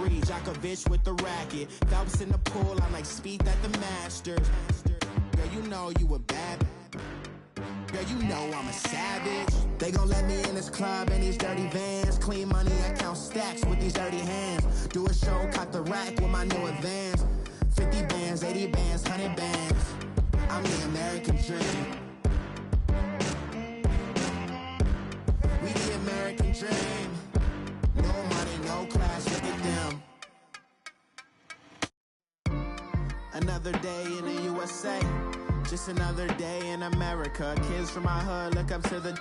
3, Djokovic with the racket. Phelps in the pool, I'm like Speed at the Masters. Girl, you know you a bad. Girl, you know I'm a savage. They gon' let me in this club in these dirty vans. Clean money, I count stacks with these dirty hands. Do a show, caught the rack with my new advance. 50 bands, 80 bands, 100 bands. I'm the American dream. We the American dream. No money, no class, look at them. Another day in the USA. Just another day in America. Kids from my hood look up to the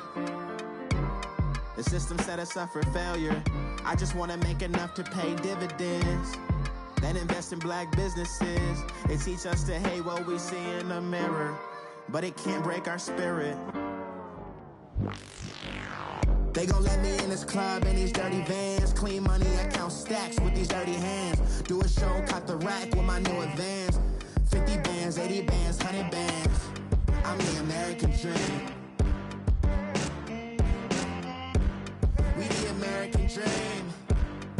system set us up for failure. I just wanna make enough to pay dividends, then invest in black businesses. They teach us to hate what we see in the mirror, but it can't break our spirit. They gon' let me in this club in these dirty vans. Clean money, I count stacks with these dirty hands. Do a show, caught the rack with my new advance. 50 bands, 80 bands, 100 bands. I'm the American dream. We the American dream.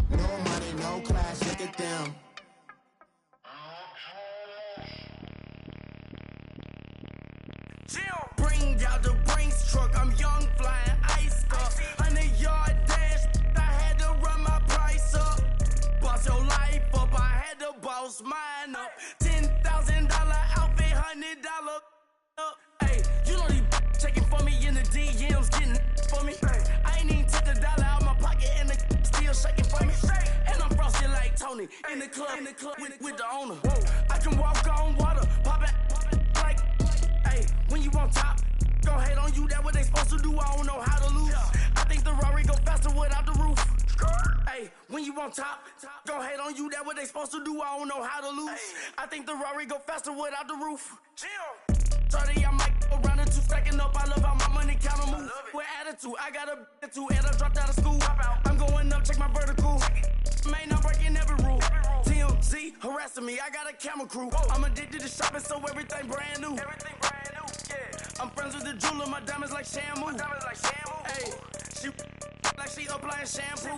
No money, no class, look at them. Bring out the Brinks truck, I'm young, flying ice up. 100-yard dash, I had to run my price up. Boss your life up, I had to boss mine up. $10,000 outfit, $100 up. Hey, you know these checking for me in the DMs, getting for me. I ain't even took $1 out my pocket and the still shaking for me. And I'm frosty like Tony in the club with the owner. I can walk on water, pop it like, hey, when you on top, gon' hate on you, that what they supposed to do, I don't know how to lose. I think the Rari go faster without the roof. Hey, when you on top, gon' hate on you, that what they supposed to do, I don't know how to lose. I think the Rari go faster without the roof. 30, I might go around the 2 stacking up, I love how my money counter move. With attitude, I got a attitude, and I dropped out of school. I'm going up, check my vertical. Man, I'm breaking every rule. TMZ harassing me, I got a camera crew. I'm addicted to shopping, so everything brand new. I'm friends with the jeweler, my diamonds like shampoo. Hey, she like she applying shampoo.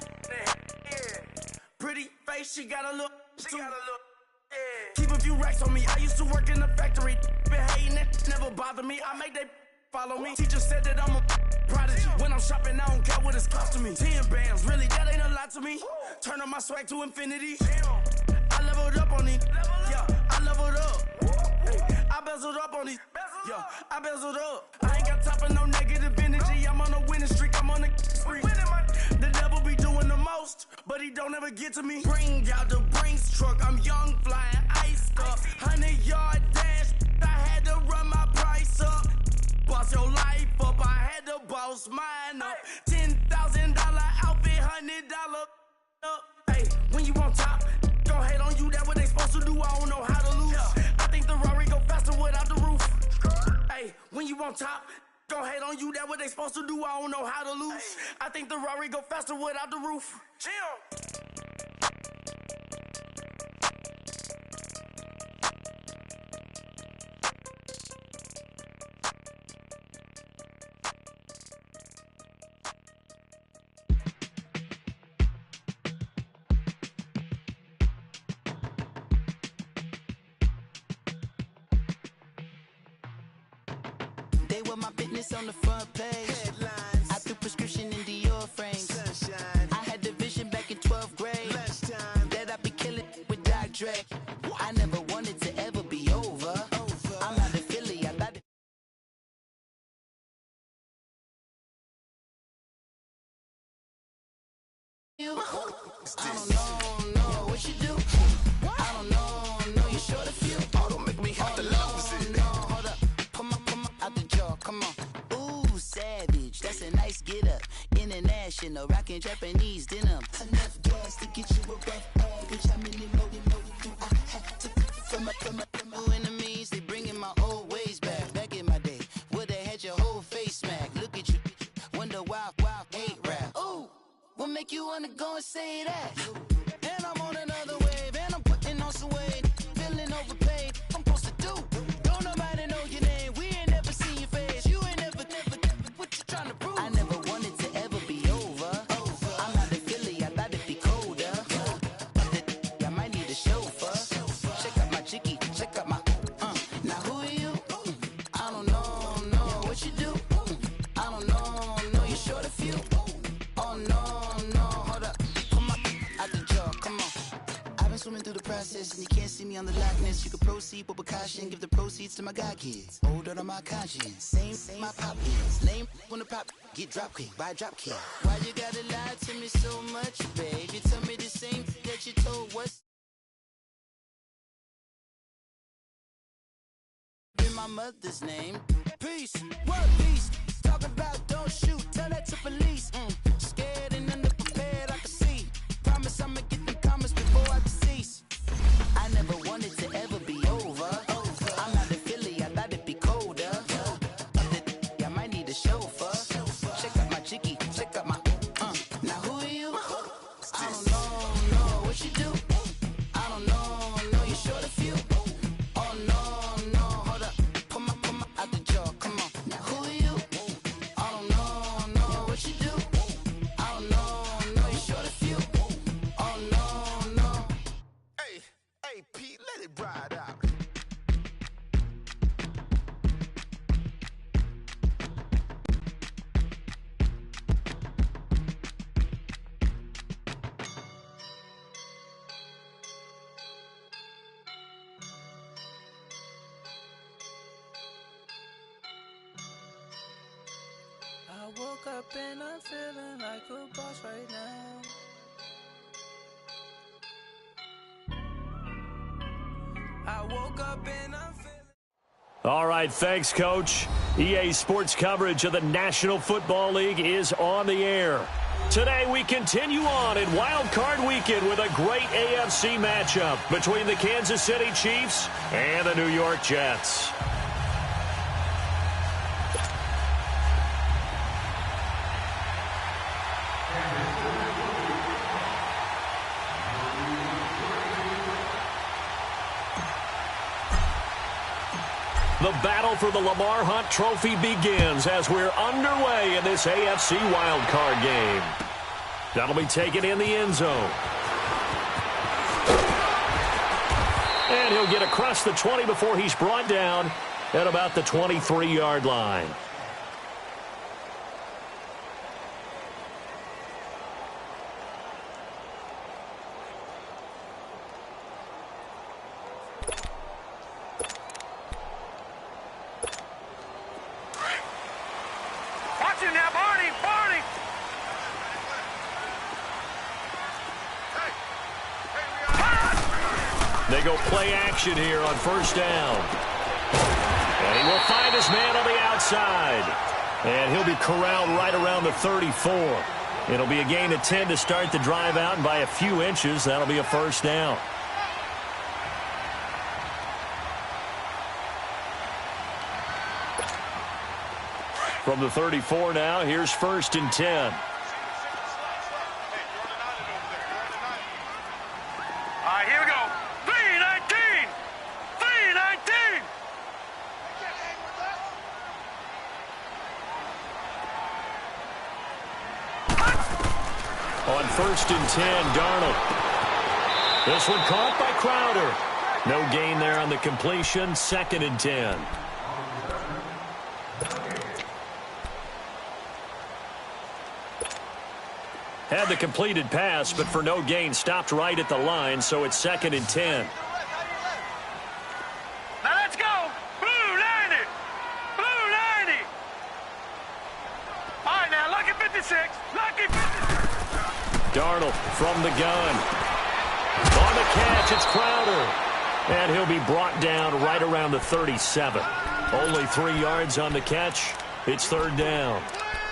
Pretty face, she got a look. Keep a few racks on me. I used to work in the factory. Been hating it, never bother me. I make they follow me. Teacher said that I'm a prodigy. When I'm shopping, I don't care what it's cost to me. 10 bands, really, that ain't a lot to me. Turn on my swag to infinity. I leveled up on these. Yeah, I leveled up. Hey, I bezeled up on these. Yeah, I bezeled up. I ain't got time for no negative energy. I'm on a winning streak. I'm on a spree. The devil be doing the most, but he don't ever get to me. Bring out the Brinks truck. I'm young, flying ice up. 100-yard dash. I had to run my price up. Boss your life up. I had to boss mine up. $10,000 outfit, $100 up. Hey, when you on top, gon' hate on you. That what they supposed to do. I don't know how to lose. I think the Rari go faster without the roof. Hey, when you on top, gon' hate on you. That what they supposed to do. I don't know how to lose. I think the Rari go faster without the roof. Chill. They were my business on the front page. Headlines. I threw prescription in Dior frames. Sunshine. I had the vision back in 12th grade. Lunchtime. That I'd be killing with Doc Dre. I never wanted to ever be over. I'm out of Philly. I thought it. I don't know what you do. I don't know you short a few. Oh, don't make me have to lose it. Hold up, come on, out the jaw, come on. Ooh, savage, that's a nice get up. International, rockin' Japanese denim. Enough gas to get you a rough bitch. I'm in it loaded through. I had to from my enemies, they bringing my old ways back. Back in my day, would've had your whole face smack. Look at you, wonder why hate rap. Ooh, what make you wanna go and say that? And I'm on another wave, and I'm putting on some weight. Feeling overpaid, I'm supposed to do. Don't nobody know your name, we ain't never seen your face. You ain't never, what you trying to prove? I never wanted to ever be over. I'm out of Philly, I thought it'd be process, and you can't see me on the likeness. You can proceed with caution, give the proceeds to my God kids. Older on my conscience, same my pop is. Lame when the pop get drop kick by drop kick. Why you gotta lie to me so much, babe? You tell me the same that you told what's in my mother's name. Peace, what peace? Talk about don't shoot, tell that to police. Scared and underprepared, I can see. Promise I'ma get them comments before I decease. I never wanted to ever be over. I'm not a Philly, I thought it'd be colder. I might need a chauffeur. Check out my chicky, check out my now who are you? I don't know what you do. I don't know you short a few. Oh no, hold up. Pull my out the jaw, come on. Now who are you? I don't know what you do. I don't know you short a few. Oh no. Hey, Pete, let it ride out. I woke up and I'm feeling like a boss right now. I woke up and I'm feeling. All right, thanks, Coach. EA Sports coverage of the National Football League is on the air. Today, we continue on in Wild Card Weekend with a great AFC matchup between the Kansas City Chiefs and the New York Jets. The battle for the Lamar Hunt Trophy begins as we're underway in this AFC wildcard game. That'll be taken in the end zone. And he'll get across the 20 before he's brought down at about the 23-yard line. They go play action here on first down. And he will find his man on the outside. And he'll be corralled right around the 34. It'll be a gain of 10 to start the drive out, and by a few inches, that'll be a first down. From the 34 now, here's first and 10. Here we go. 3-19. 3-19. On first and 10, Darnold. This one caught by Crowder. No gain there on the completion. Second and 10. Had the completed pass, but for no gain, stopped right at the line, so it's second and 10. Now let's go. Blue 90. Blue 90. All right, now, lucky 56. Lucky 56. Darnold from the gun. On the catch, it's Crowder. And he'll be brought down right around the 37. Only 3 yards on the catch. It's third down.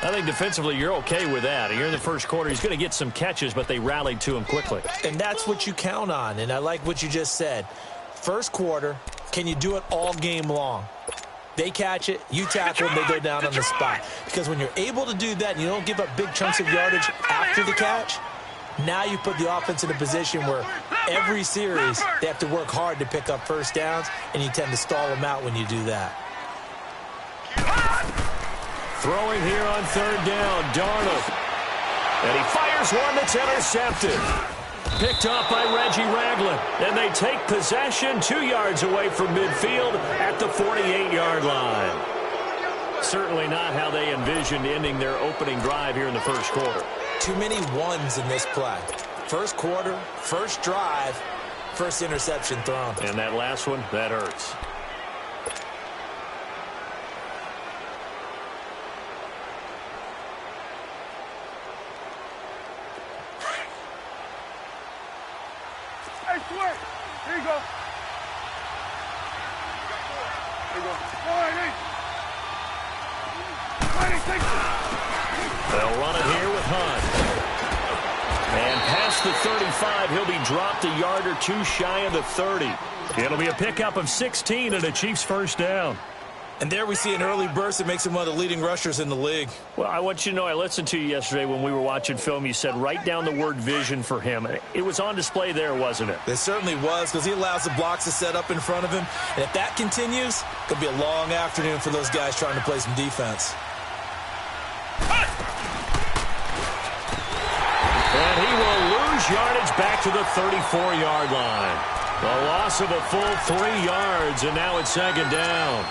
I think defensively you're okay with that. Here in the first quarter, he's going to get some catches, but they rallied to him quickly. And that's what you count on, and I like what you just said. First quarter, can you do it all game long? They catch it, you tackle them, they go down on the spot. Because when you're able to do that and you don't give up big chunks of yardage after the catch, now you put the offense in a position where every series they have to work hard to pick up first downs, and you tend to stall them out when you do that. Throwing here on third down, Darnold. And he fires one that's intercepted. Picked off by Reggie Ragland. And they take possession 2 yards away from midfield at the 48-yard line. Certainly not how they envisioned ending their opening drive here in the first quarter. Too many ones in this play. First quarter, first drive, first interception thrown. And that last one, that hurts. Hey, Sweat. Here you go. Here you go. All right, hey. They'll run it here with Hunt. And past the 35, he'll be dropped a yard or two shy of the 30. It'll be a pickup of 16 and a Chiefs first down. And there we see an early burst that makes him one of the leading rushers in the league. Well, I want you to know, I listened to you yesterday when we were watching film. You said write down the word vision for him. It was on display there, wasn't it? It certainly was, because he allows the blocks to set up in front of him. And if that continues, it could be a long afternoon for those guys trying to play some defense. And he will lose yardage back to the 34-yard line. A loss of a full 3 yards, and now it's second down.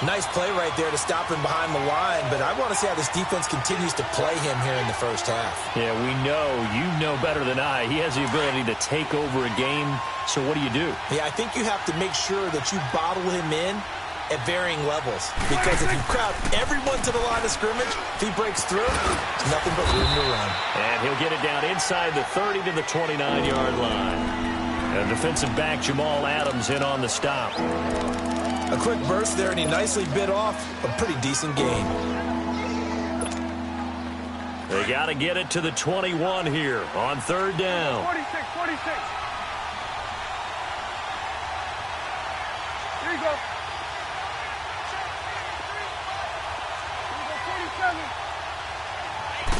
Nice play right there to stop him behind the line, but I want to see how this defense continues to play him here in the first half. Yeah, we know. You know better than I. He has the ability to take over a game, so what do you do? Yeah, I think you have to make sure that you bottle him in at varying levels, because if you crowd everyone to the line of scrimmage, if he breaks through, there's nothing but room to run. And he'll get it down inside the 30 to the 29-yard line. And defensive back Jamal Adams in on the stop. A quick burst there, and he nicely bit off a pretty decent gain. They got to get it to the 21 here on third down. 46. Here you go.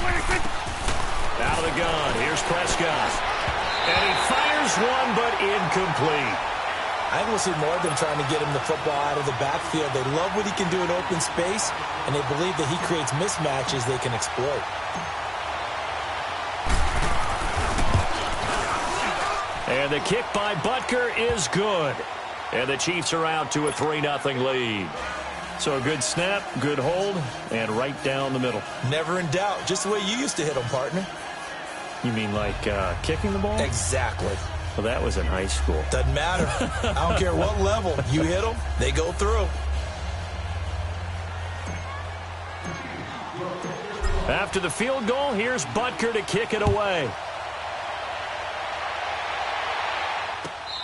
27. Out of the gun. Here's Prescott. And he fires one, but incomplete. I think we'll see more of them trying to get him the football out of the backfield. They love what he can do in open space, and they believe that he creates mismatches they can exploit. And the kick by Butker is good. And the Chiefs are out to a 3-0 lead. So a good snap, good hold, and right down the middle. Never in doubt. Just the way you used to hit them, partner. You mean like kicking the ball? Exactly. Well, that was in high school. Doesn't matter. I don't care what level. You hit them, they go through. After the field goal, here's Butker to kick it away.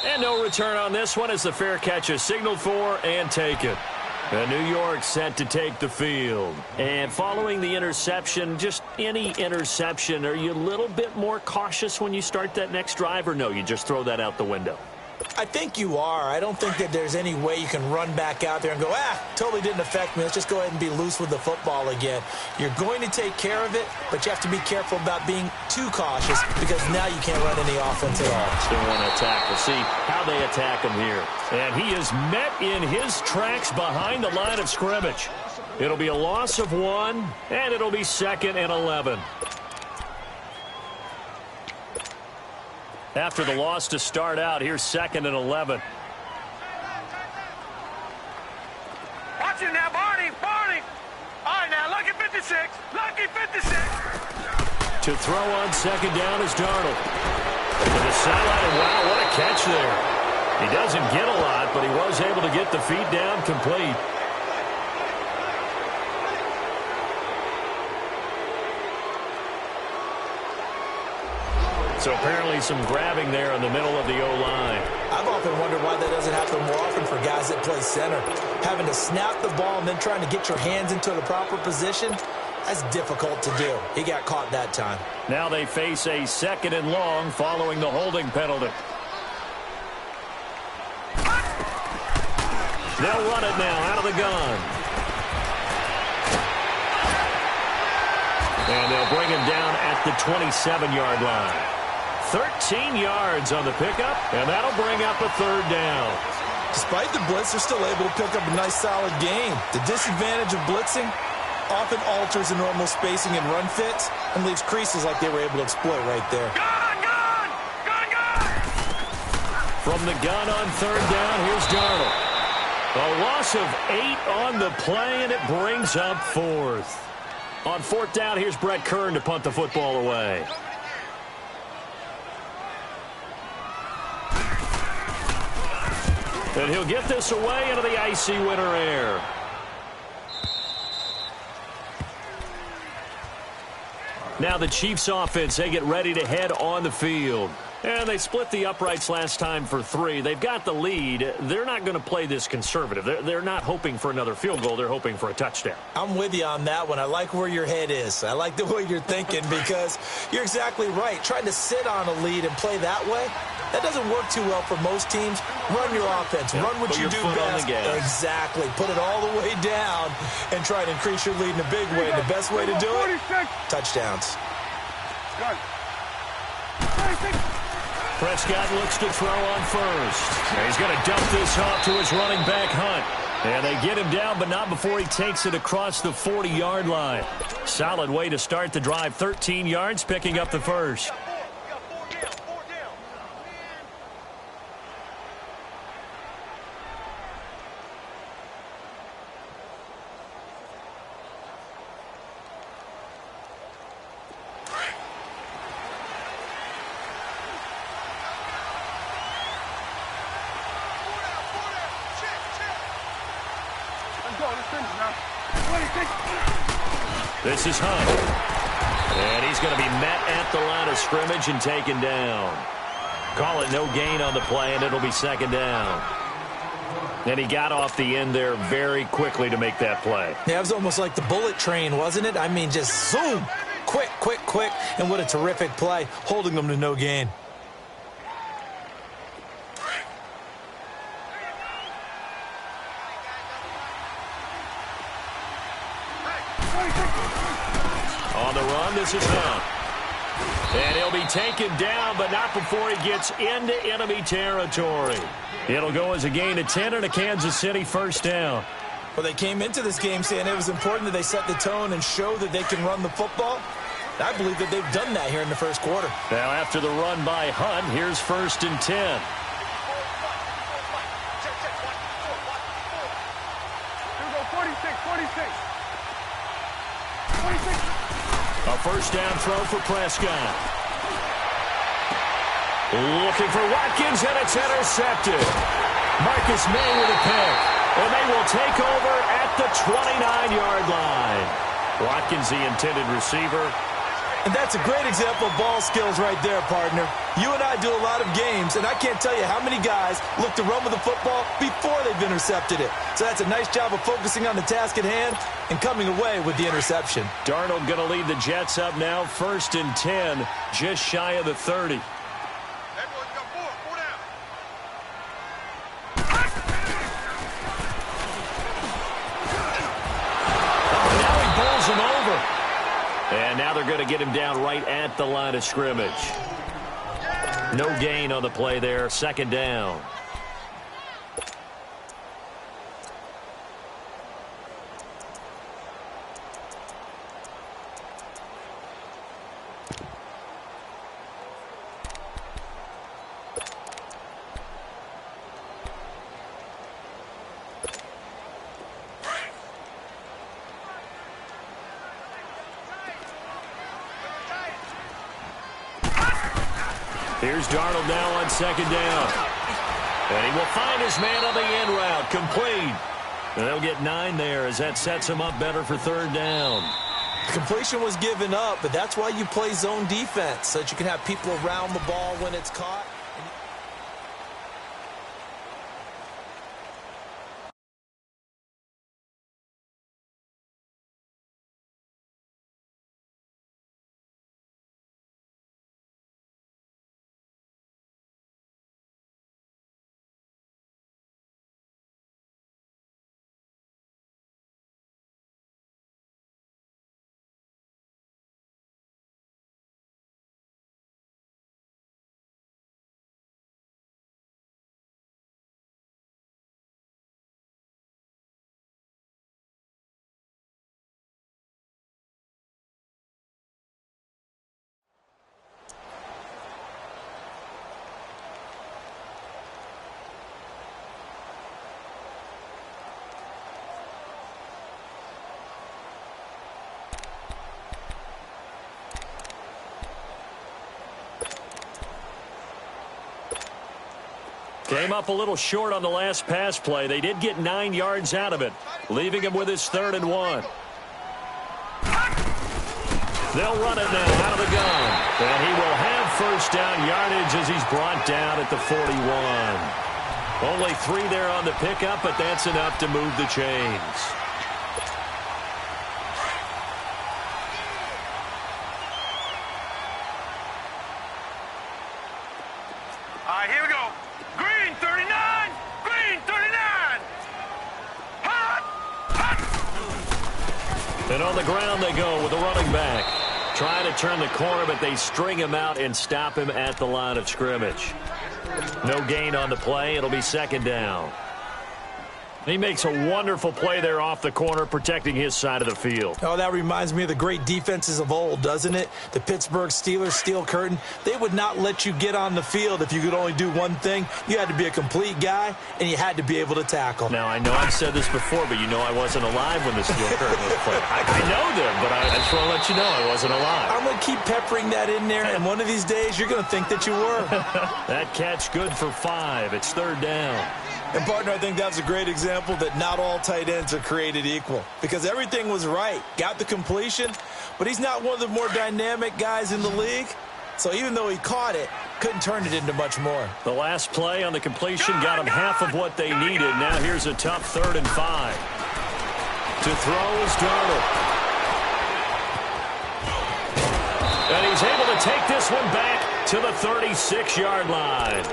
And no return on this one as the fair catch is signaled for and taken. And New York set to take the field. And following the interception, just any interception, are you a little bit more cautious when you start that next drive, or no, you just throw that out the window? I think you are. I don't think that there's any way you can run back out there and go, totally didn't affect me. Let's just go ahead and be loose with the football again. You're going to take care of it, but you have to be careful about being too cautious, because now you can't run any offense at all. Still want to attack. We'll see how they attack him here. And he is met in his tracks behind the line of scrimmage. It'll be a loss of 1, and it'll be 2nd and 11. After the loss to start out, here's 2nd and 11. Watch it now, Barney. All right, now, lucky 56. To throw on 2nd down is Darnold. To the sideline, and wow, what a catch there. He doesn't get a lot, but he was able to get the feet down complete. So apparently some grabbing there in the middle of the O-line. I've often wondered why that doesn't happen more often for guys that play center. Having to snap the ball and then trying to get your hands into the proper position, that's difficult to do. He got caught that time. Now they face a 2nd and long following the holding penalty. They'll run it now out of the gun. And they'll bring him down at the 27-yard line. 13 yards on the pickup, and that'll bring up a 3rd down. Despite the blitz, they're still able to pick up a nice, solid gain. The disadvantage of blitzing often alters the normal spacing and run fits and leaves creases like they were able to exploit right there. Gun! From the gun on 3rd down, here's Darnold. A loss of 8 on the play, and it brings up 4th. On 4th down, here's Brett Kern to punt the football away. And he'll get this away into the icy winter air. Now the Chiefs offense, they get ready to head on the field. And they split the uprights last time for 3. They've got the lead. They're not going to play this conservative. They're not hoping for another field goal. They're hoping for a touchdown. I'm with you on that one. I like where your head is. I like the way you're thinking because you're exactly right. Trying to sit on a lead and play that way, that doesn't work too well for most teams. Run your offense. Run what you do best. Exactly. Put it all the way down and try to increase your lead in a big way. The best way to do it, touchdowns. Prescott looks to throw on first. And he's going to dump this off to his running back, Hunt. And they get him down, but not before he takes it across the 40-yard line. Solid way to start the drive. 13 yards, picking up the first. This is Hunt. And he's going to be met at the line of scrimmage and taken down. Call it no gain on the play, and it'll be second down. And he got off the end there very quickly to make that play. Yeah, it was almost like the bullet train, wasn't it? I mean, just zoom. Quick, quick, quick. And what a terrific play, holding them to no gain. On the run, this is Hunt. And he'll be taken down, but not before he gets into enemy territory. It'll go as a gain of 10 and a Kansas City first down. Well, they came into this game saying it was important that they set the tone and show that they can run the football. I believe that they've done that here in the first quarter. Now, after the run by Hunt, here's 1st and 10. A first down throw for Prescott. Looking for Watkins, and it's intercepted. Marcus May with a pick. And they will take over at the 29-yard line. Watkins, the intended receiver. And that's a great example of ball skills right there, partner. You and I do a lot of games, and I can't tell you how many guys look to run with the football before they've intercepted it. So that's a nice job of focusing on the task at hand and coming away with the interception. Darnold going to lead the Jets up now, 1st and 10, just shy of the 30. And now they're going to get him down right at the line of scrimmage. No gain on the play there. Second down. Here's Darnold now on second down. And he will find his man on the end route. Complete. And they'll get 9 there as that sets him up better for third down. Completion was given up, but that's why you play zone defense, so that you can have people around the ball when it's caught. Came up a little short on the last pass play. They did get 9 yards out of it, leaving him with his 3rd and 1. They'll run it now out of the gun. And he will have first down yardage as he's brought down at the 41. Only 3 there on the pickup, but that's enough to move the chains. All right, here we go. Green 39. Green 39. Hot. Hot. And on the ground they go with the running back. Trying to turn the corner, but they string him out and stop him at the line of scrimmage. No gain on the play. It'll be 2nd down. He makes a wonderful play there off the corner, protecting his side of the field. Oh, that reminds me of the great defenses of old, doesn't it? The Pittsburgh Steelers, Steel Curtain. They would not let you get on the field if you could only do one thing. You had to be a complete guy, and you had to be able to tackle. Now, I know I've said this before, but you know I wasn't alive when the Steel Curtain was played. I know them, but I just want to let you know I wasn't alive. I'm going to keep peppering that in there, and one of these days you're going to think that you were. That catch good for 5. It's 3rd down. And, partner, I think that's a great example that not all tight ends are created equal because everything was right. Got the completion, but he's not one of the more dynamic guys in the league. So even though he caught it, couldn't turn it into much more. The last play on the completion got him half of what they needed. Now here's a tough 3rd and 5. To throw is Darnold. And he's able to take this one back to the 36-yard line.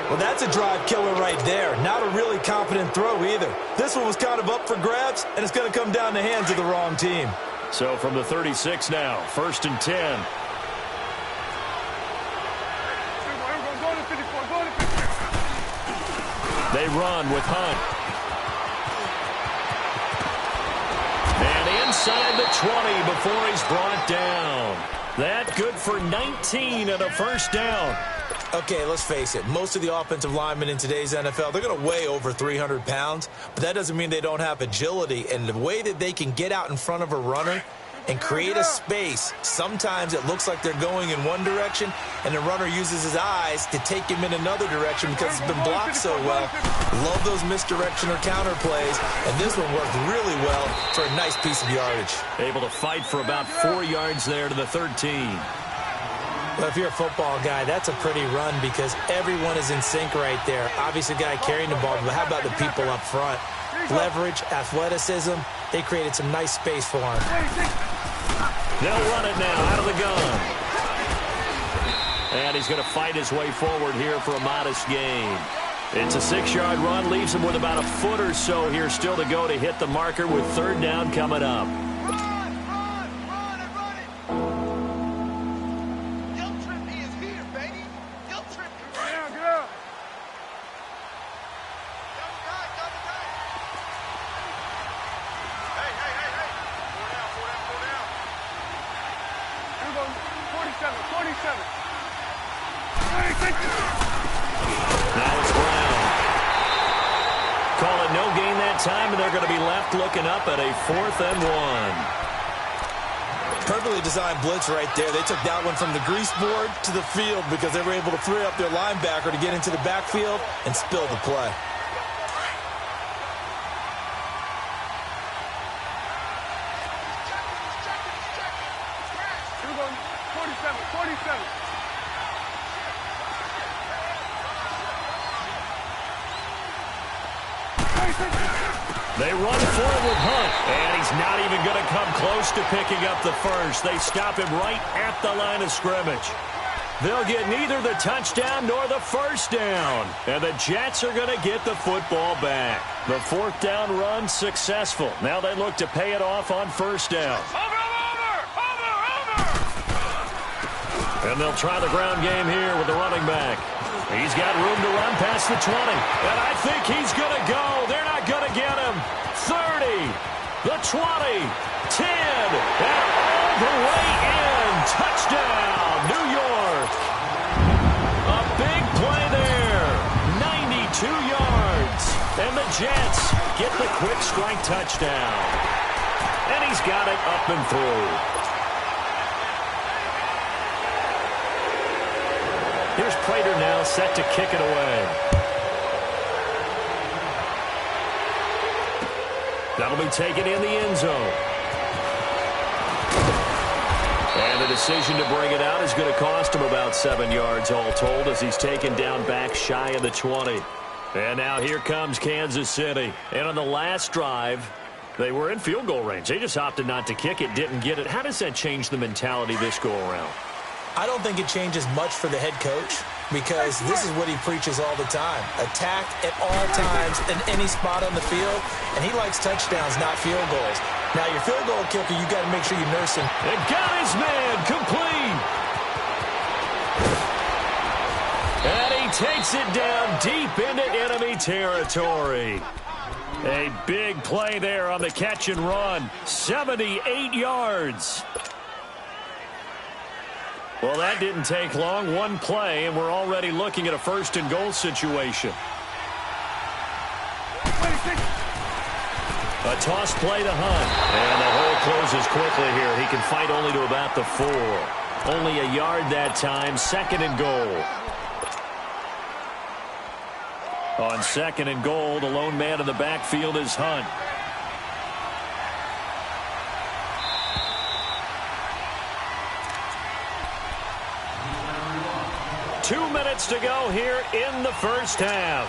Well, that's a drive killer right there. Not a really confident throw either. This one was kind of up for grabs, and it's going to come down the hands of the wrong team. So from the 36 now, 1st and 10. They run with Hunt. And inside the 20 before he's brought down. That good for 19 and a 1st down. Okay, let's face it. Most of the offensive linemen in today's NFL, they're going to weigh over 300 pounds, but that doesn't mean they don't have agility. And the way that they can get out in front of a runner and create a space, sometimes it looks like they're going in one direction, and the runner uses his eyes to take him in another direction because it's been blocked so well. Love those misdirection or counter plays, and this one worked really well for a nice piece of yardage. Able to fight for about 4 yards there to the 13. Well, if you're a football guy, that's a pretty run because everyone is in sync right there. Obviously, the guy carrying the ball, but how about the people up front? Leverage, athleticism, they created some nice space for him. They'll run it now out of the gun. And he's going to fight his way forward here for a modest gain. It's a 6-yard run, leaves him with about a foot or so here still to go to hit the marker with 3rd down coming up. Time, and they're going to be left looking up at a 4th and 1. Perfectly designed blitz right there. They took that one from the grease board to the field because they were able to free up their linebacker to get into the backfield and spill the play. They run forward with Hunt, and he's not even going to come close to picking up the first. They stop him right at the line of scrimmage. They'll get neither the touchdown nor the 1st down, and the Jets are going to get the football back. The 4th down run successful. Now they look to pay it off on 1st down. Over! And they'll try the ground game here with the running back. He's got room to run past the 20. And I think he's going to go. They're not going to get him. 30, the 20, 10, and all the way in. Touchdown, New York. A big play there. 92 yards. And the Jets get the quick strike touchdown. And he's got it up and through. Here's Prater now set to kick it away. That'll be taken in the end zone. And the decision to bring it out is going to cost him about 7 yards all told as he's taken down back shy of the 20. And now here comes Kansas City. And on the last drive, they were in field goal range. They just opted not to kick it, didn't get it. How does that change the mentality this go-around? I don't think it changes much for the head coach because this is what he preaches all the time. Attack at all times in any spot on the field, and he likes touchdowns, not field goals. Now, your field goal kicker, you got to make sure you nurse him. And got his man complete. And he takes it down deep into enemy territory. A big play there on the catch and run. 78 yards. Well, that didn't take long. One play, and we're already looking at a first and goal situation. A toss play to Hunt. And the hole closes quickly here. He can fight only to about the 4. Only a yard that time. Second and goal. On second and goal, the lone man in the backfield is Hunt. Two minutes to go here in the first half.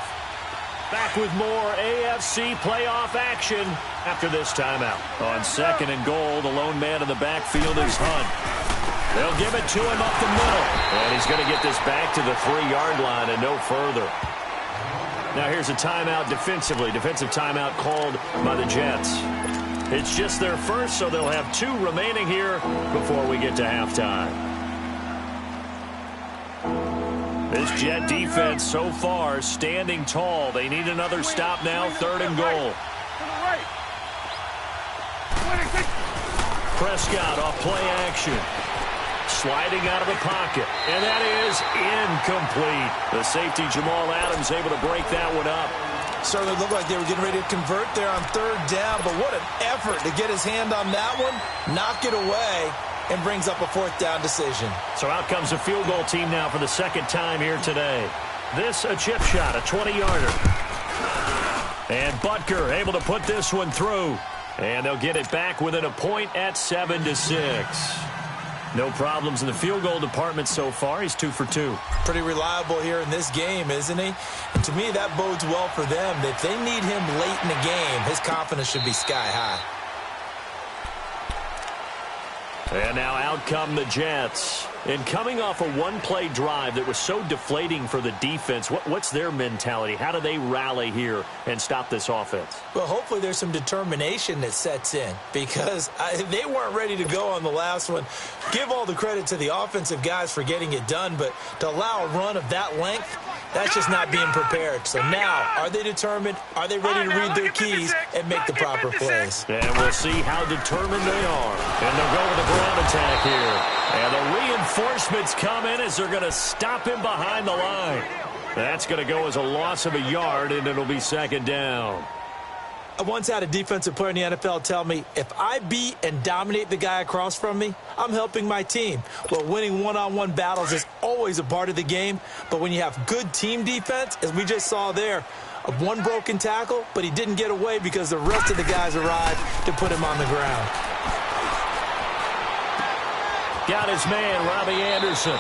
Back with more AFC playoff action after this timeout. On second and goal, the lone man in the backfield is Hunt. They'll give it to him up the middle. And he's going to get this back to the 3-yard line and no further. Now here's a timeout defensively. Defensive timeout called by the Jets. It's just their first, so they'll have 2 remaining here before we get to halftime. This Jet defense so far standing tall. They need another stop now. Third and goal. Prescott off play action. Sliding out of the pocket. And that is incomplete. The safety Jamal Adams able to break that one up. Certainly looked like they were getting ready to convert there on third down, but what an effort to get his hand on that one, knock it away, and brings up a 4th down decision. So out comes a field goal team now for the second time here today. This a chip shot, a 20-yarder. And Butker able to put this one through. And they'll get it back within a point at 7-6. No problems in the field goal department so far. He's 2 for 2. Pretty reliable here in this game, isn't he? And to me, that bodes well for them. If they need him late in the game, his confidence should be sky high. And now out come the Jets. And coming off a one-play drive that was so deflating for the defense, what's their mentality? How do they rally here and stop this offense? Well, hopefully there's some determination that sets in because they weren't ready to go on the last one. Give all the credit to the offensive guys for getting it done, but to allow a run of that length, that's just not being prepared. So now, are they determined? Are they ready to read their keys and make the proper plays? And we'll see how determined they are. And they'll go with a ground attack here. And the reinforcements come in as they're going to stop him behind the line. That's going to go as a loss of a yard, and it'll be second down. I once had a defensive player in the NFL tell me, if I beat and dominate the guy across from me, I'm helping my team. Well, winning one-on-one battles is always a part of the game, but when you have good team defense, as we just saw there, of one broken tackle, but he didn't get away because the rest of the guys arrived to put him on the ground. Got his man, Robbie Anderson.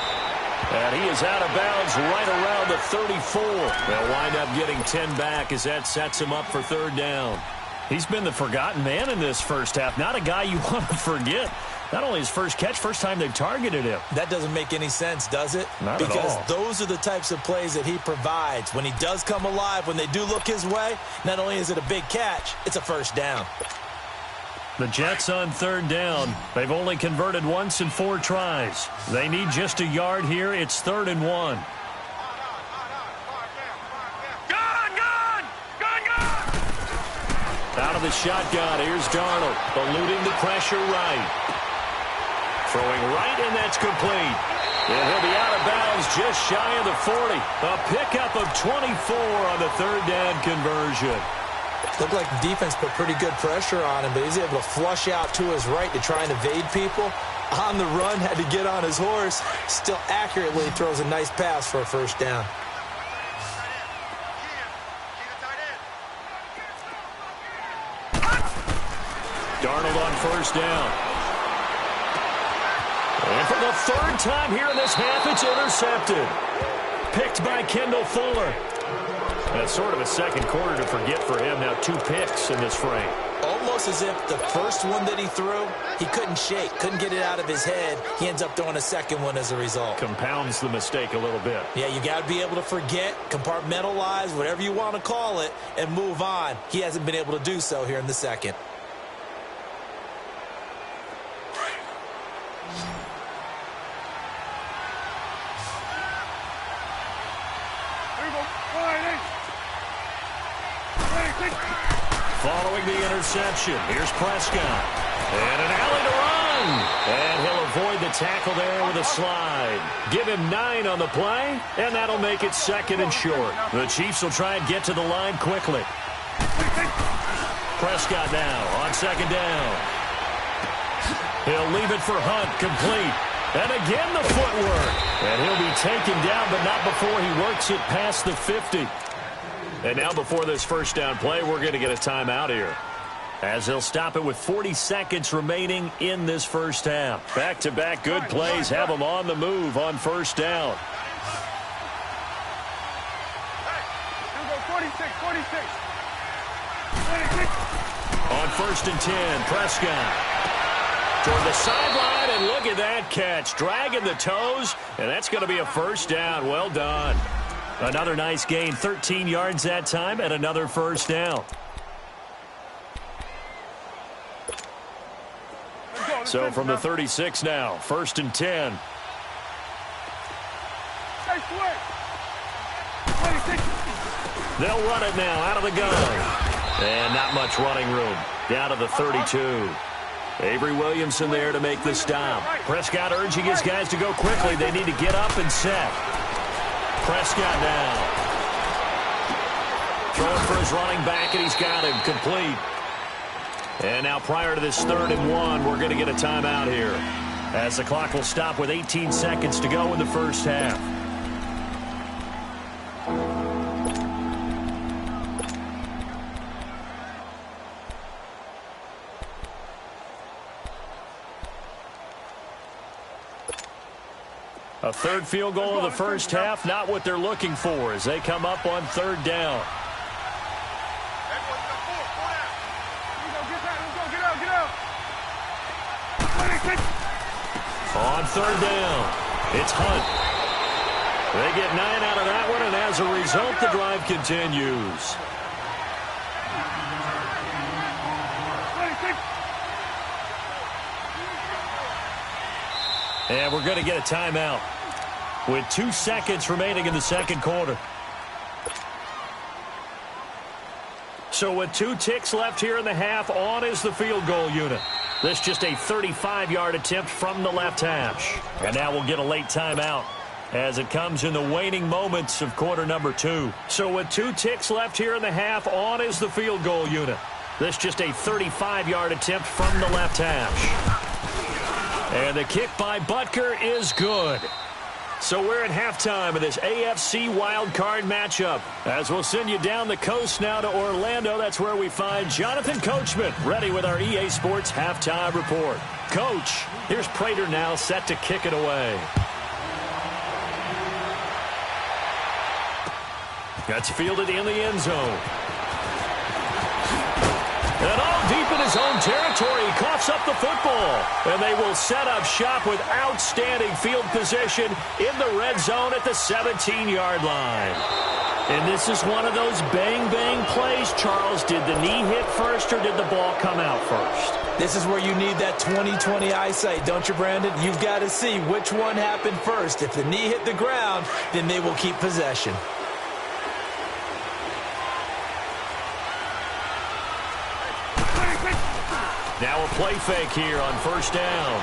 And he is out of bounds right around the 34. They'll wind up getting 10 back as that sets him up for third down. He's been the forgotten man in this first half. Not a guy you want to forget. Not only his first catch, first time they've targeted him. That doesn't make any sense, does it? Not at all. Because those are the types of plays that he provides. When he does come alive, when they do look his way, not only is it a big catch, it's a first down. The Jets on third down. They've only converted once in 4 tries. They need just a yard here. It's 3rd and 1. Out of the shotgun, here's Darnold, eluding the pressure right. Throwing right, and that's complete. And he'll be out of bounds just shy of the 40. A pickup of 24 on the third down conversion. Looked like the defense put pretty good pressure on him, but he's able to flush out to his right to try and evade people. On the run, had to get on his horse. Still accurately throws a nice pass for a first down. Darnold on first down. And for the third time here in this half, it's intercepted. Picked by Kendall Fuller. That's sort of a second quarter to forget for him. Now 2 picks in this frame. Almost as if the first one that he threw, he couldn't shake, couldn't get it out of his head. He ends up throwing a second one as a result. Compounds the mistake a little bit. Yeah, you got to be able to forget, compartmentalize, whatever you want to call it, and move on. He hasn't been able to do so here in the second. Following the interception, here's Prescott. And an alley to run. And he'll avoid the tackle there with a slide. Give him 9 on the play, and that'll make it second and short. The Chiefs will try and get to the line quickly. Prescott now on second down. He'll leave it for Hunt, complete. And again the footwork. And he'll be taken down, but not before he works it past the 50. And now before this first down play, we're going to get a timeout here, as they'll stop it with 40 seconds remaining in this first half. Back-to-back good plays have them on the move on first down. On first and 10, Prescott toward the sideline, and look at that catch. Dragging the toes, and that's going to be a first down. Well done. Another nice gain, 13 yards that time, and another first down. So from the 36 now, first and 10. They'll run it now out of the gun. And not much running room. Down to the 32. Avery Williamson there to make the stop. Prescott urging his guys to go quickly. They need to get up and set. Prescott now. Throwing for his running back, and he's got him complete. And now prior to this 3rd and 1, we're going to get a timeout here, as the clock will stop with 18 seconds to go in the first half. A third field goal of the first half, not what they're looking for as they come up on 3rd down. On 3rd down, it's Hunt. They get 9 out of that one, and as a result, the drive continues. And we're going to get a timeout with 2 seconds remaining in the second quarter. So with 2 ticks left here in the half, on is the field goal unit. This just a 35-yard attempt from the left hash. And now we'll get a late timeout as it comes in the waning moments of quarter number 2. So with 2 ticks left here in the half, on is the field goal unit. This just a 35-yard attempt from the left hash. And the kick by Butker is good. So we're at halftime of this AFC wildcard matchup, as we'll send you down the coast now to Orlando. That's where we find Jonathan Coachman ready with our EA Sports halftime report. Coach, here's Prater now set to kick it away. That's fielded in the end zone. And all deep in his own territory, he coughs up the football. And they will set up shop with outstanding field position in the red zone at the 17-yard line. And this is one of those bang-bang plays, Charles. Did the knee hit first or did the ball come out first? This is where you need that 20/20 eyesight, don't you, Brandon? You've got to see which one happened first. If the knee hit the ground, then they will keep possession. Now a play fake here on first down.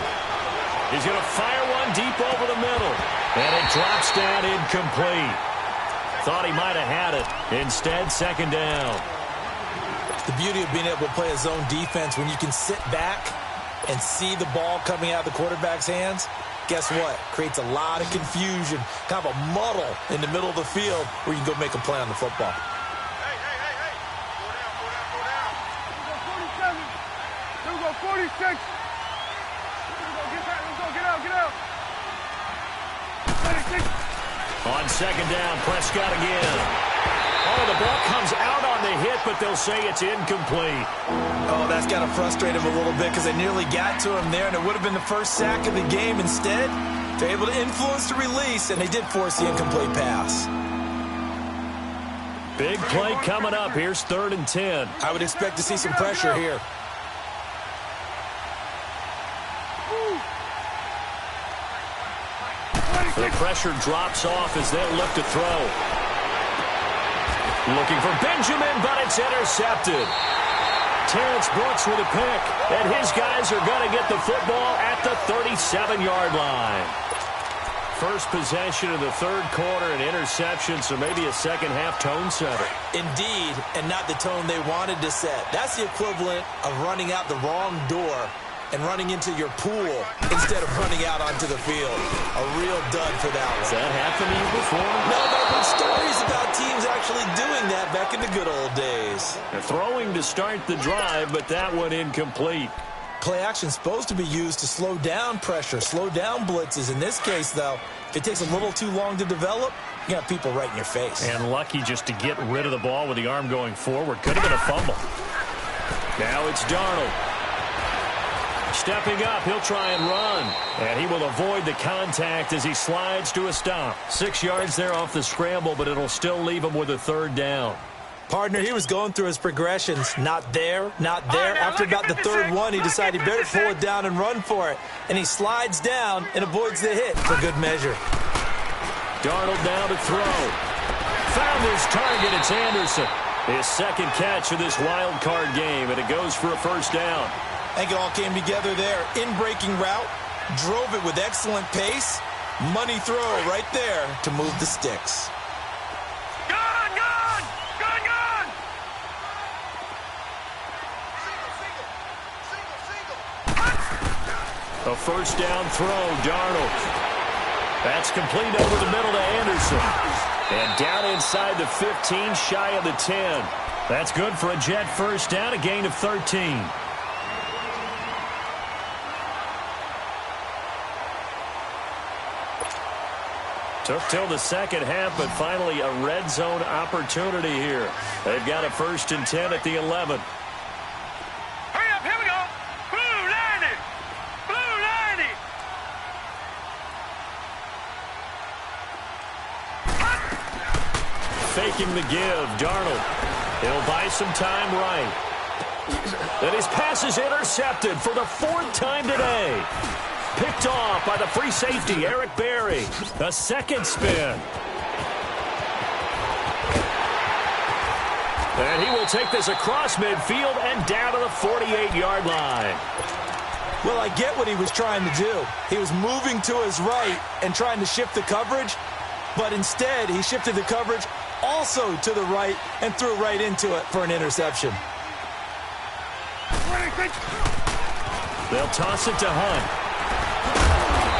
He's going to fire one deep over the middle. And it drops down incomplete. Thought he might have had it. Instead, second down. The beauty of being able to play a zone defense when you can sit back and see the ball coming out of the quarterback's hands, guess what? Creates a lot of confusion, kind of a muddle in the middle of the field where you can go make a play on the football. Hey. Go down. Here we go, 46. Here we go, get out. 26. On second down, Prescott again. Oh, the ball comes out on the hit, but they'll say it's incomplete. Oh, that's got to frustrate him a little bit because they nearly got to him there, and it would have been the first sack of the game. Instead, they're able to influence the release, and they did force the incomplete pass. Big play coming up. Here's 3rd and 10. I would expect to see some pressure here. The pressure drops off as they'll look to throw. Looking for Benjamin, but it's intercepted. Terrence Brooks with a pick, and his guys are going to get the football at the 37-yard line. First possession of the 3rd quarter, an interception, so maybe a second-half tone setter. Indeed, and not the tone they wanted to set. That's the equivalent of running out the wrong door and running into your pool instead of running out onto the field. A real dud for that one. Has that happened to you before? No, there have been stories about teams actually doing that back in the good old days. They're throwing to start the drive, but that one incomplete. Play action is supposed to be used to slow down pressure, slow down blitzes. In this case, though, if it takes a little too long to develop, you got people right in your face. And lucky just to get rid of the ball with the arm going forward. Could have been a fumble. Now it's Darnold. Stepping up, he'll try and run. And he will avoid the contact as he slides to a stop. 6 yards there off the scramble, but it'll still leave him with a 3rd down. Partner, he was going through his progressions. Not there, not there. After about the 3rd one, he decided he better pull it down and run for it. And he slides down and avoids the hit for good measure. Darnold now to throw. Found his target. It's Anderson. His 2nd catch of this wild card game, and it goes for a 1st down. I think it all came together there. In-breaking route, drove it with excellent pace. Money throw right there to move the sticks. Gone! A 1st down throw, Darnold. That's complete over the middle to Anderson. And down inside the 15, shy of the 10. That's good for a Jet 1st down, a gain of 13. Took till the 2nd half, but finally a red zone opportunity here. They've got a 1st and 10 at the 11. Hurry up, here we go. Blue 90. Faking the give, Darnold. He'll buy some time right. And his pass is intercepted for the 4th time today. Picked off by the free safety, Eric Berry. A 2nd spin. And he will take this across midfield and down to the 48-yard line. Well, I get what he was trying to do. He was moving to his right and trying to shift the coverage, but instead he shifted the coverage also to the right and threw right into it for an interception. They'll toss it to Hunt.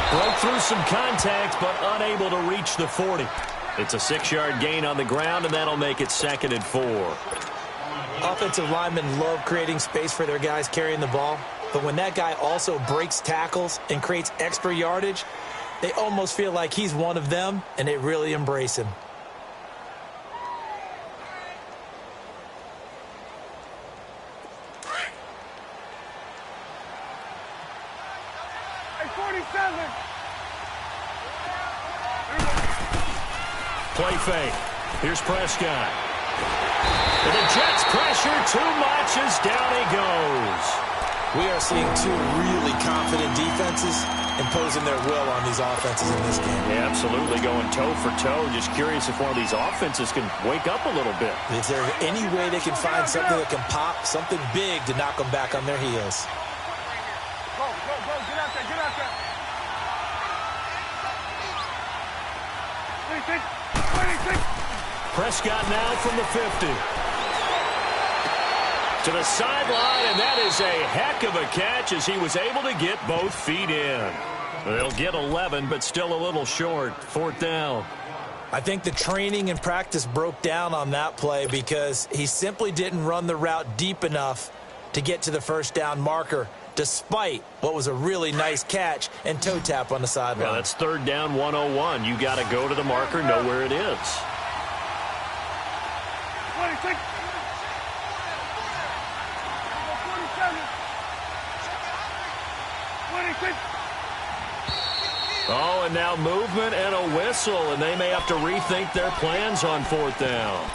Broke through some contact, but unable to reach the 40. It's a 6-yard gain on the ground, and that'll make it 2nd and 4. Offensive linemen love creating space for their guys carrying the ball, but when that guy also breaks tackles and creates extra yardage, they almost feel like he's one of them, and they really embrace him. Play fake. Here's Prescott. And the Jets pressure too much as down he goes. We are seeing 2 really confident defenses imposing their will on these offenses in this game. Yeah, absolutely, going toe for toe. Just curious if one of these offenses can wake up a little bit. Is there any way they can find something that can pop, something big to knock them back on their heels? Go, get out there. 26. Prescott now from the 50. To the sideline, and that is a heck of a catch as he was able to get both feet in. They'll get 11, but still a little short. 4th down. I think the training and practice broke down on that play because he simply didn't run the route deep enough to get to the first down marker, despite what was a really nice catch and toe tap on the sideline. Well, that's 3rd down 101. You got to go to the marker, know where it is. 26. Oh, and now movement and a whistle, and they may have to rethink their plans on 4th down.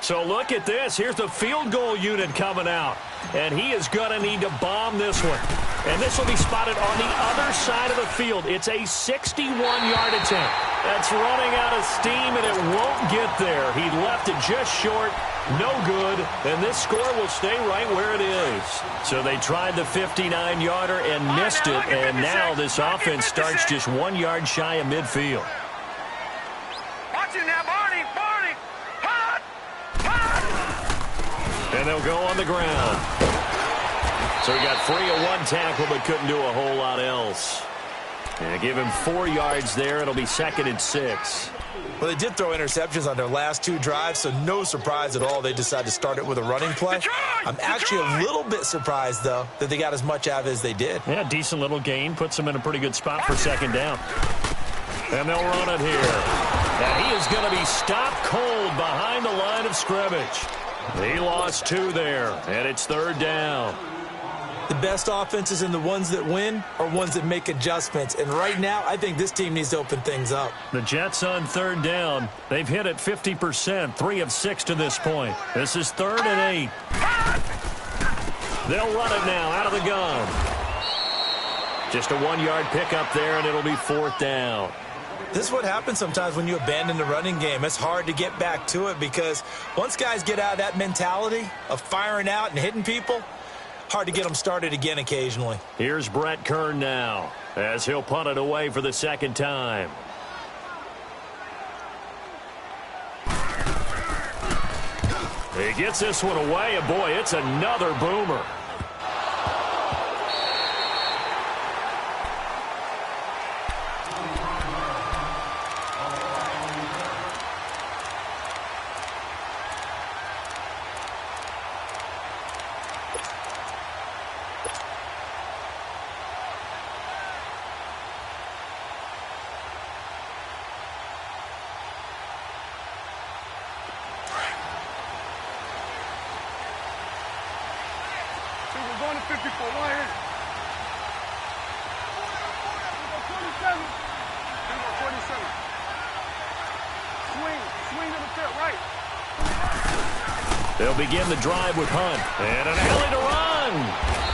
So look at this. Here's the field goal unit coming out. And he is going to need to bomb this one. And this will be spotted on the other side of the field. It's a 61-yard attempt. That's running out of steam, and it won't get there. He left it just short. No good. And this score will stay right where it is. So they tried the 59-yarder and missed it. And now this offense starts just 1 yard shy of midfield. Watch it now, Barney. Barney. Hot. Hot. And they'll go on the ground. So he got free of one tackle but couldn't do a whole lot else. And give him 4 yards there. It'll be 2nd and 6. Well, they did throw interceptions on their last 2 drives, so no surprise at all they decided to start it with a running play. I'm actually a little bit surprised, though, that they got as much out of it as they did. Yeah, decent little gain. Puts them in a pretty good spot for 2nd down. And they'll run it here. And he is going to be stopped cold behind the line of scrimmage. He lost 2 there, and it's 3rd down. The best offenses and the ones that win are ones that make adjustments. And right now, I think this team needs to open things up. The Jets on 3rd down. They've hit it 50%, 3 of 6 to this point. This is 3rd and 8. They'll run it now out of the gun. Just a 1 yard pickup there, and it'll be 4th down. This is what happens sometimes when you abandon the running game. It's hard to get back to it because once guys get out of that mentality of firing out and hitting people, hard to get them started again occasionally. Here's Brett Kern now as he'll punt it away for the 2nd time. He gets this one away, and boy, it's another boomer. They'll begin the drive with Hunt. And an alley to run.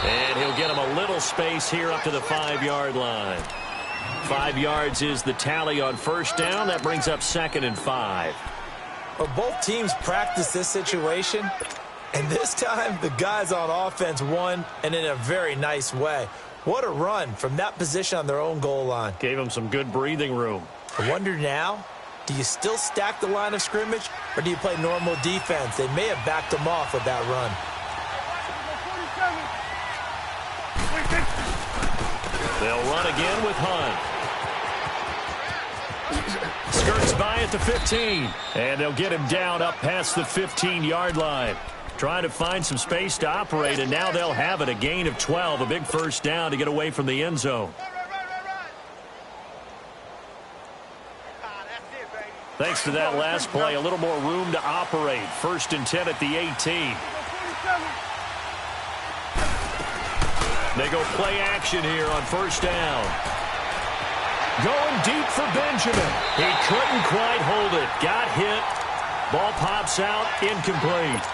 And he'll get him a little space here up to the 5 yard line. 5 yards is the tally on 1st down. That brings up 2nd and 5. Well, both teams practice this situation. And this time, the guys on offense won, and in a very nice way. What a run from that position on their own goal line. Gave them some good breathing room. I wonder now, do you still stack the line of scrimmage, or do you play normal defense? They may have backed them off with that run. They'll run again with Hunt. Skirts by at the 15. And they'll get him down up past the 15-yard line. Trying to find some space to operate, and now they'll have it. A gain of 12, a big 1st down to get away from the end zone. Thanks to that last play, a little more room to operate. 1st and 10 at the 18. They go play action here on 1st down. Going deep for Benjamin. He couldn't quite hold it. Got hit. Ball pops out, incomplete.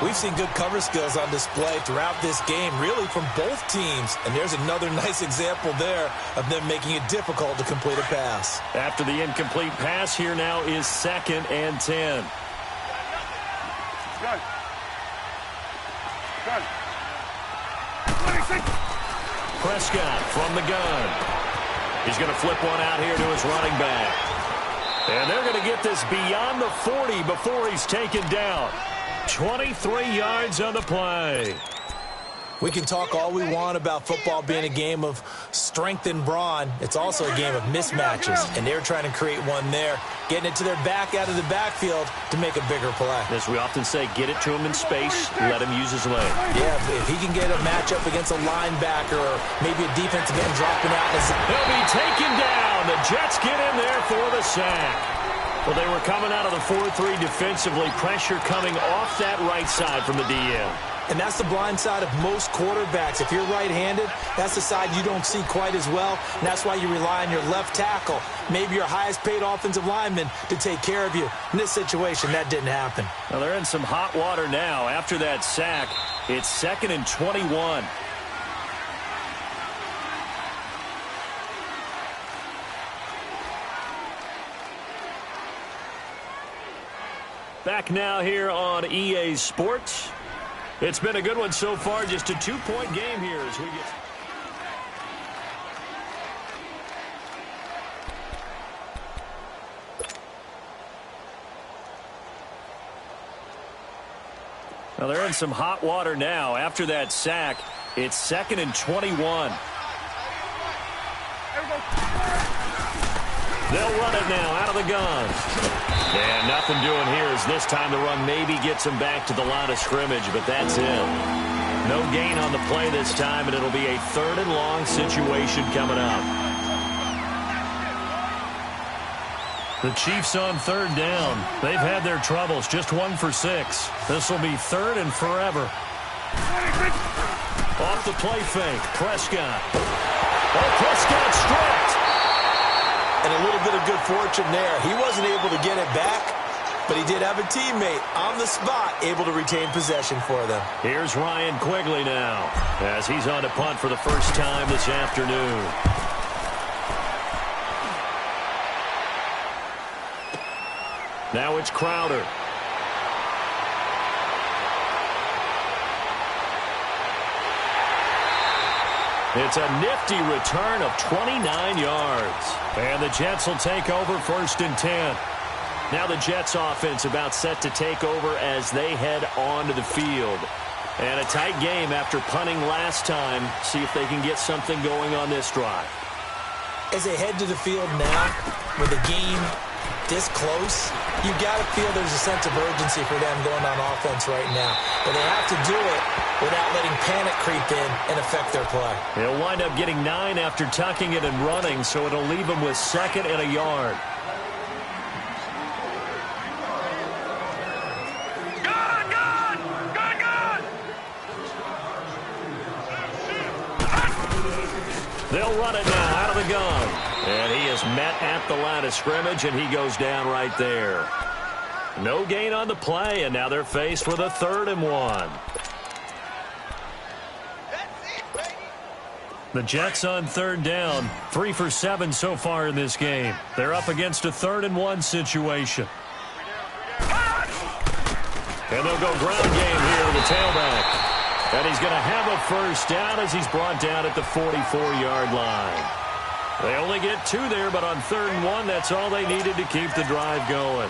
We've seen good cover skills on display throughout this game, really from both teams. And there's another nice example there of them making it difficult to complete a pass. After the incomplete pass, here now is 2nd and 10. Prescott from the gun. He's going to flip one out here to his running back. And they're going to get this beyond the 40 before he's taken down. 23 yards on the play. We can talk all we want about football being a game of strength and brawn. It's also a game of mismatches, and they're trying to create one there, getting it to their back out of the backfield to make a bigger play. As we often say, get it to him in space, let him use his leg. Yeah, if he can get a matchup against a linebacker or maybe a defensive end dropping out. He'll be taken down. The Jets get in there for the sack. Well, they were coming out of the 4-3 defensively. Pressure coming off that right side from the DM. And that's the blind side of most quarterbacks. If you're right-handed, that's the side you don't see quite as well. And that's why you rely on your left tackle, maybe your highest-paid offensive lineman, to take care of you. In this situation, that didn't happen. Well, they're in some hot water now. After that sack, it's 2nd and 21. Back now here on EA Sports. It's been a good one so far, just a 2-point game here as we get... Well, they're in some hot water now. After that sack, it's 2nd and 21. They'll run it now out of the gun. And nothing doing here as this time the run maybe gets him back to the line of scrimmage, but that's it. No gain on the play this time, and it'll be a 3rd and long situation coming up. The Chiefs on 3rd down. They've had their troubles, just 1 for 6. This will be 3rd and forever. Off the play fake, Prescott. Oh, Prescott stripped. And a little bit of good fortune there. He wasn't able to get it back, but he did have a teammate on the spot able to retain possession for them. Here's Ryan Quigley now as he's on to punt for the first time this afternoon. Now it's Crowder. It's a nifty return of 29 yards. And the Jets will take over 1st and 10. Now the Jets offense about set to take over as they head onto the field. And a tight game after punting last time. See if they can get something going on this drive. As they head to the field now, with the game this close, you've got to feel there's a sense of urgency for them going on offense right now. But they have to do it without letting panic creep in and affect their play. They'll wind up getting 9 after tucking it and running, so it'll leave them with 2nd and a yard. They'll run it now out of the gun. And he is met at the line of scrimmage, and he goes down right there. No gain on the play, and now they're faced with a 3rd and 1. The Jets on 3rd down, 3 for 7 so far in this game. They're up against a 3rd and 1 situation. And they'll go ground game here with the tailback. And he's going to have a first down as he's brought down at the 44-yard line. They only get 2 there, but on 3rd and 1, that's all they needed to keep the drive going.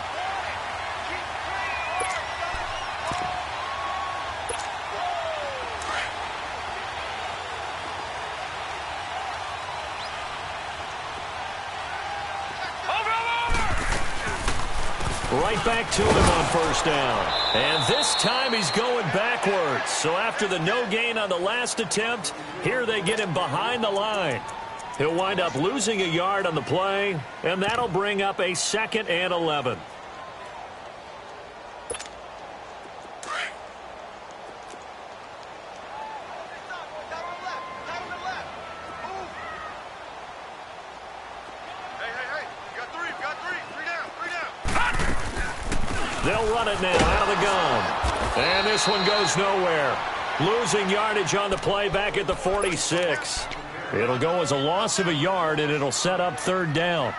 Right back to him on 1st down. And this time he's going backwards. So after the no gain on the last attempt, here they get him behind the line. He'll wind up losing a yard on the play, and that'll bring up a 2nd and 11. They'll run it now out of the gun. And this one goes nowhere. Losing yardage on the play back at the 46. It'll go as a loss of a yard, and it'll set up 3rd down.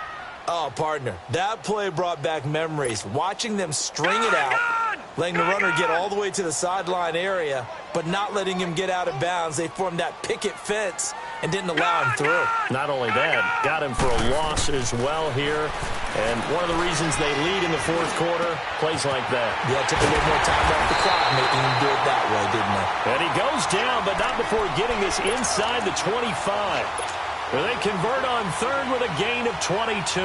Oh, partner, that play brought back memories. Watching them string it out letting the runner get all the way to the sideline area, but not letting him get out of bounds. They formed that picket fence and didn't allow him through. Not only that, got him for a loss as well here. And one of the reasons they lead in the fourth quarter, plays like that. Yeah, took a little more time off the clock, making him do it that way, didn't they? And he goes down, but not before getting this inside the 25. Where they convert on third with a gain of 22.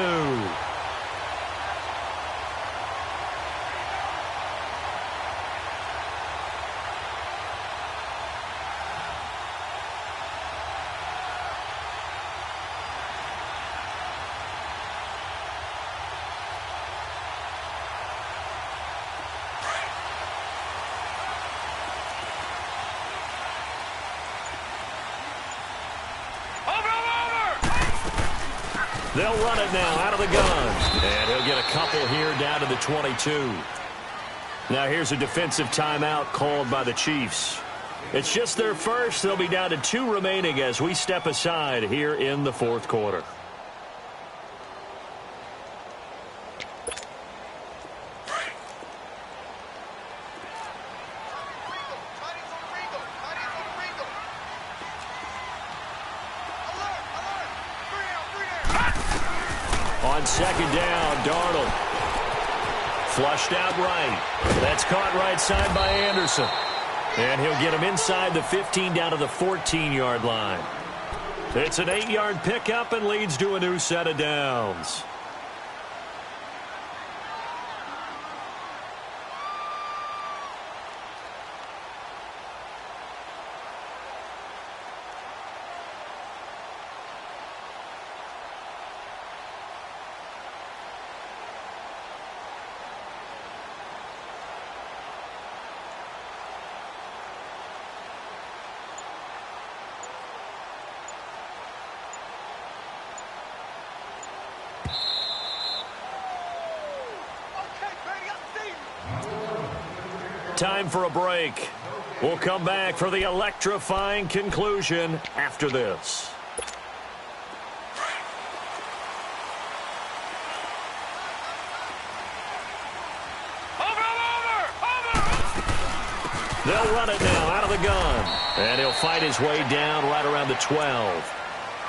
They'll run it now out of the gun. And he'll get a couple here down to the 22. Now here's a defensive timeout called by the Chiefs. It's just their first. They'll be down to 2 remaining as we step aside here in the fourth quarter. On second down, Darnold. Flushed out right. That's caught right side by Anderson. And he'll get him inside the 15 down to the 14-yard line. It's an 8-yard pickup and leads to a new set of downs. Time for a break. We'll come back for the electrifying conclusion after this. They'll run it now out of the gun. And he'll fight his way down right around the 12.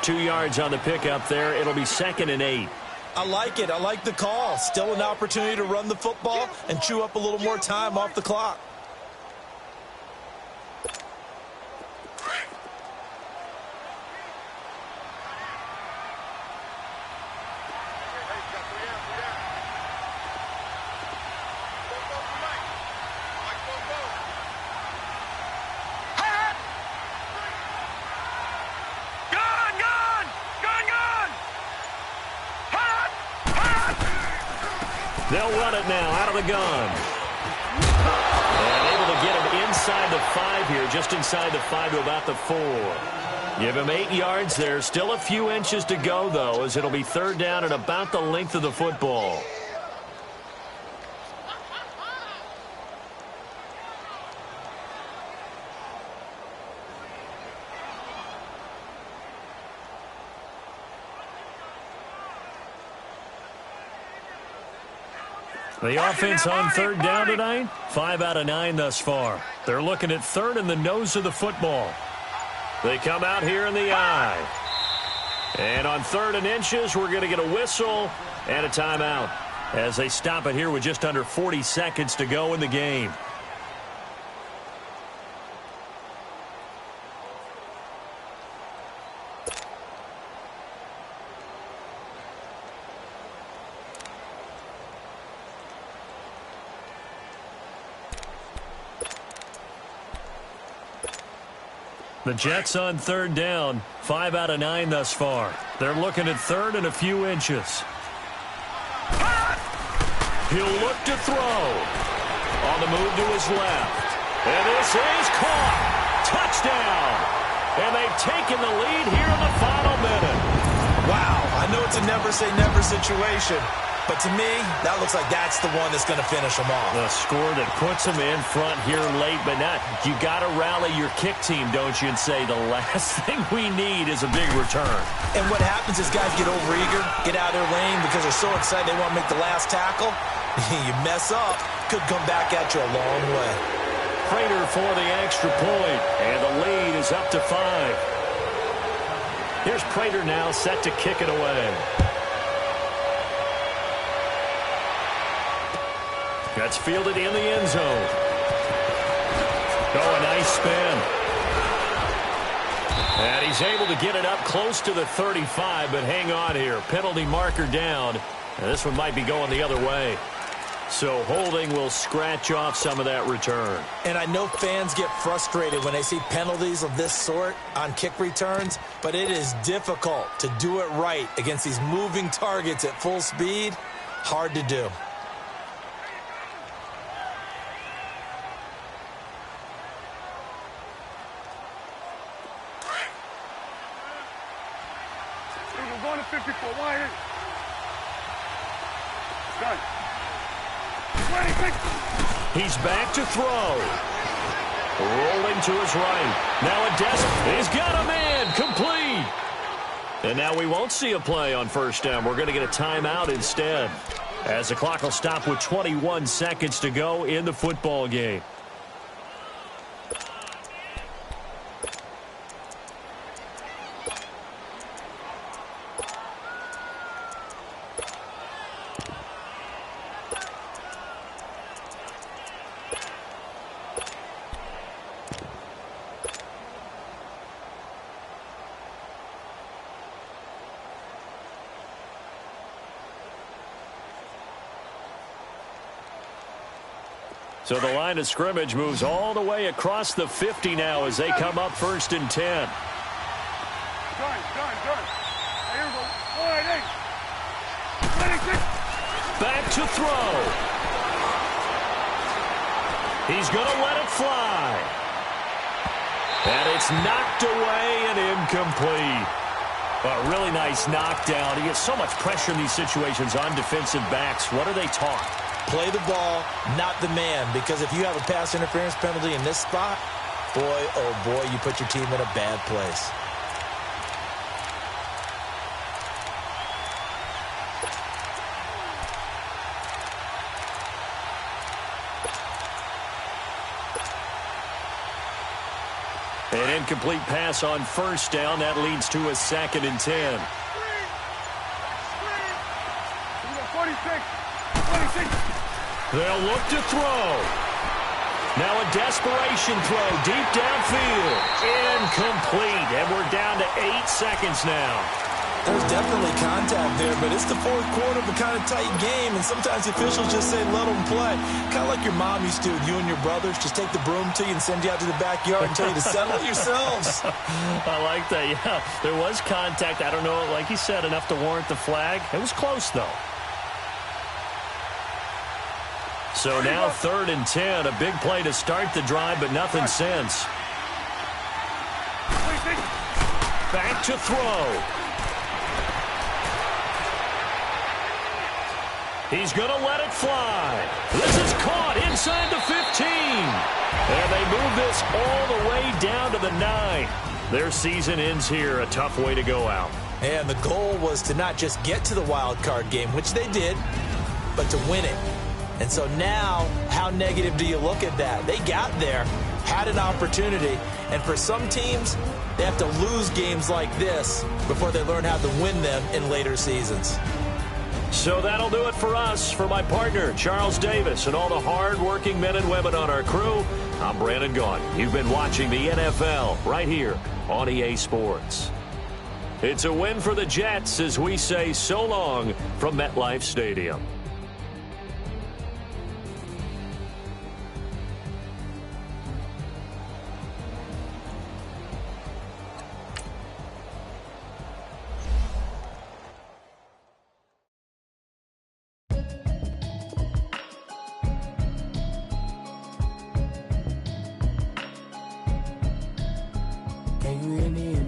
2 yards on the pickup there. It'll be 2nd and 8. I like it. I like the call. Still an opportunity to run the football and chew up a little more time off the clock. They'll run it now out of the gun. And able to get him inside the 5 here, just inside the 5 to about the 4. Give him 8 yards there. Still a few inches to go, though, as it'll be 3rd down and about the length of the football. The offense on 3rd down tonight, 5 out of 9 thus far. They're looking at 3rd in the nose of the football. They come out here in the eye. And on 3rd and inches, we're going to get a whistle and a timeout as they stop it here with just under 40 seconds to go in the game. The Jets on 3rd down, 5 out of 9 thus far. They're looking at 3rd and a few inches. He'll look to throw. On the move to his left. And this is caught. Touchdown. And they've taken the lead here in the final minute. Wow, I know it's a never-say-never situation, but to me, that looks like that's the one that's going to finish them off. The score that puts them in front here late, but not. You got to rally your kick team, don't you, and say the last thing we need is a big return. And what happens is guys get overeager, get out of their lane because they're so excited they want to make the last tackle. You mess up, could come back at you a long way. Prater for the extra point, and the lead is up to 5. Here's Prater now set to kick it away. That's fielded in the end zone. Oh, a nice spin. And he's able to get it up close to the 35, but hang on here. Penalty marker down. And this one might be going the other way. So holding will scratch off some of that return. And I know fans get frustrated when they see penalties of this sort on kick returns, but it is difficult to do it right against these moving targets at full speed. Hard to do. We're going to 54. Wide in. Done. He's back to throw. Rolling to his right. Now a he's got a man. Complete. And now we won't see a play on first down. We're going to get a timeout instead, as the clock will stop with 21 seconds to go in the football game. So the line of scrimmage moves all the way across the 50 now as they come up 1st and 10. Done. Here we go. Wide in. 26. Back to throw. He's going to let it fly. And it's knocked away and incomplete. A really nice knockdown. He gets so much pressure in these situations on defensive backs. What are they taught? Play the ball, not the man, because if you have a pass interference penalty in this spot, boy, oh boy, you put your team in a bad place. An incomplete pass on first down. That leads to a 2nd and 10. 46. They'll look to throw. Now a desperation throw deep downfield. Incomplete. And we're down to 8 seconds now. There's definitely contact there, but it's the 4th quarter of a kind of tight game, and sometimes the officials just say, let them play. Kind of like your mom used to, you and your brothers, just take the broom to you and send you out to the backyard and tell you to settle it yourselves. I like that, yeah. There was contact. I don't know, like you said, enough to warrant the flag. It was close, though. So now 3rd and 10, a big play to start the drive, but nothing since. Back to throw. He's going to let it fly. This is caught inside the 15. And they move this all the way down to the 9. Their season ends here. A tough way to go out. And the goal was to not just get to the wild card game, which they did, but to win it. And so now, how negative do you look at that? They got there, had an opportunity, and for some teams, they have to lose games like this before they learn how to win them in later seasons. So that'll do it for us. For my partner, Charles Davis, and all the hard-working men and women on our crew, I'm Brandon Gaughan. You've been watching the NFL right here on EA Sports. It's a win for the Jets as we say so long from MetLife Stadium. Can you hear me?